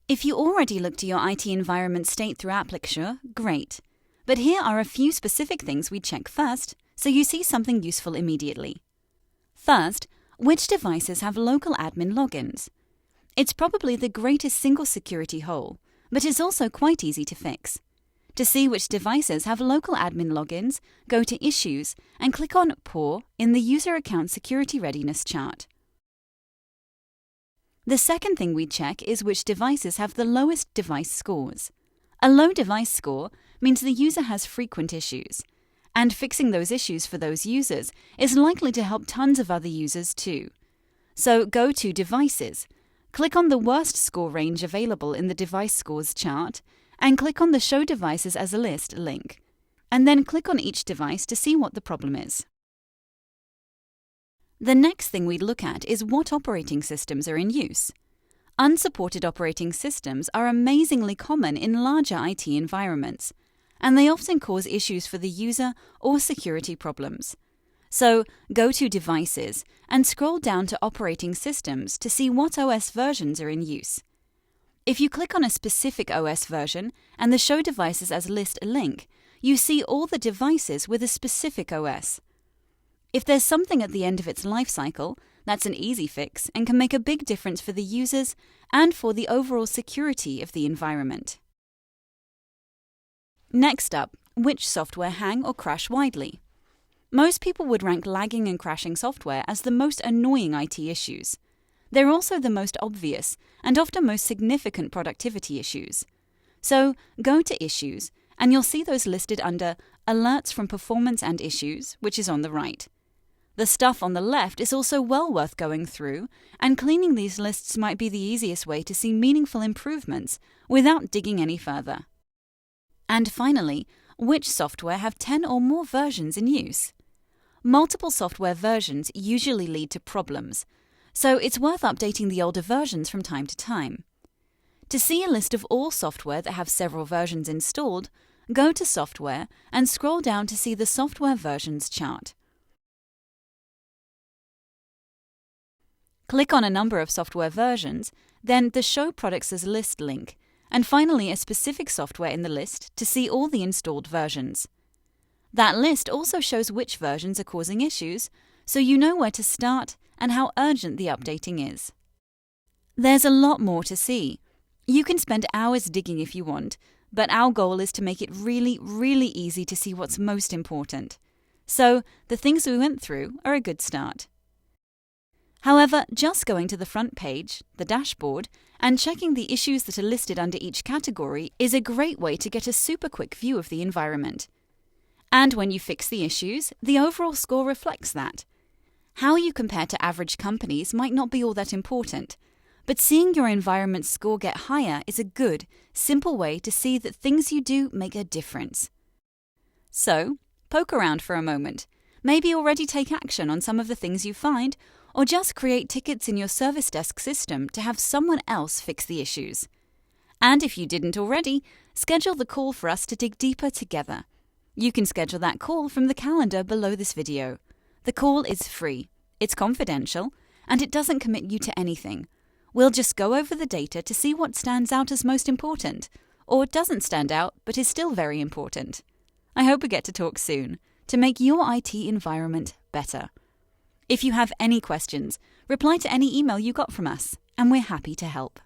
If you already looked at your IT environment state through Applixure, great. But here are a few specific things we check first, so you see something useful immediately. First, which devices have local admin logins? It's probably the greatest single security hole, but it's also quite easy to fix. To see which devices have local admin logins, go to Issues and click on Poor in the User Account Security Readiness chart. The second thing we check is which devices have the lowest device scores. A low device score means the user has frequent issues, and fixing those issues for those users is likely to help tons of other users too. So go to Devices, click on the worst score range available in the Device Scores chart, and click on the Show Devices as a List link, and then click on each device to see what the problem is. The next thing we'd look at is what operating systems are in use. Unsupported operating systems are amazingly common in larger IT environments, and they often cause issues for the user or security problems. So go to Devices and scroll down to Operating Systems to see what OS versions are in use. If you click on a specific OS version and the Show Devices as List link, you see all the devices with a specific OS. If there's something at the end of its life cycle, that's an easy fix and can make a big difference for the users and for the overall security of the environment. Next up, which software hang or crash widely? Most people would rank lagging and crashing software as the most annoying IT issues. They're also the most obvious and often most significant productivity issues. So go to Issues and you'll see those listed under Alerts from Performance and Issues, which is on the right. The stuff on the left is also well worth going through, and cleaning these lists might be the easiest way to see meaningful improvements without digging any further. And finally, which software have 10 or more versions in use? Multiple software versions usually lead to problems, so it's worth updating the older versions from time to time. To see a list of all software that have several versions installed, go to Software and scroll down to see the Software Versions chart. Click on a number of software versions, then the Show Products as List link, and finally a specific software in the list to see all the installed versions. That list also shows which versions are causing issues, so you know where to start and how urgent the updating is. There's a lot more to see. You can spend hours digging if you want, but our goal is to make it really, really easy to see what's most important. So the things we went through are a good start. However, just going to the front page, the dashboard, and checking the issues that are listed under each category is a great way to get a super quick view of the environment. And when you fix the issues, the overall score reflects that. How you compare to average companies might not be all that important, but seeing your environment score get higher is a good, simple way to see that things you do make a difference. So, poke around for a moment. Maybe already take action on some of the things you find, or just create tickets in your service desk system to have someone else fix the issues. And if you didn't already, schedule the call for us to dig deeper together. You can schedule that call from the calendar below this video. The call is free, it's confidential, and it doesn't commit you to anything. We'll just go over the data to see what stands out as most important, or doesn't stand out but is still very important. I hope we get to talk soon, to make your IT environment better. If you have any questions, reply to any email you got from us, and we're happy to help.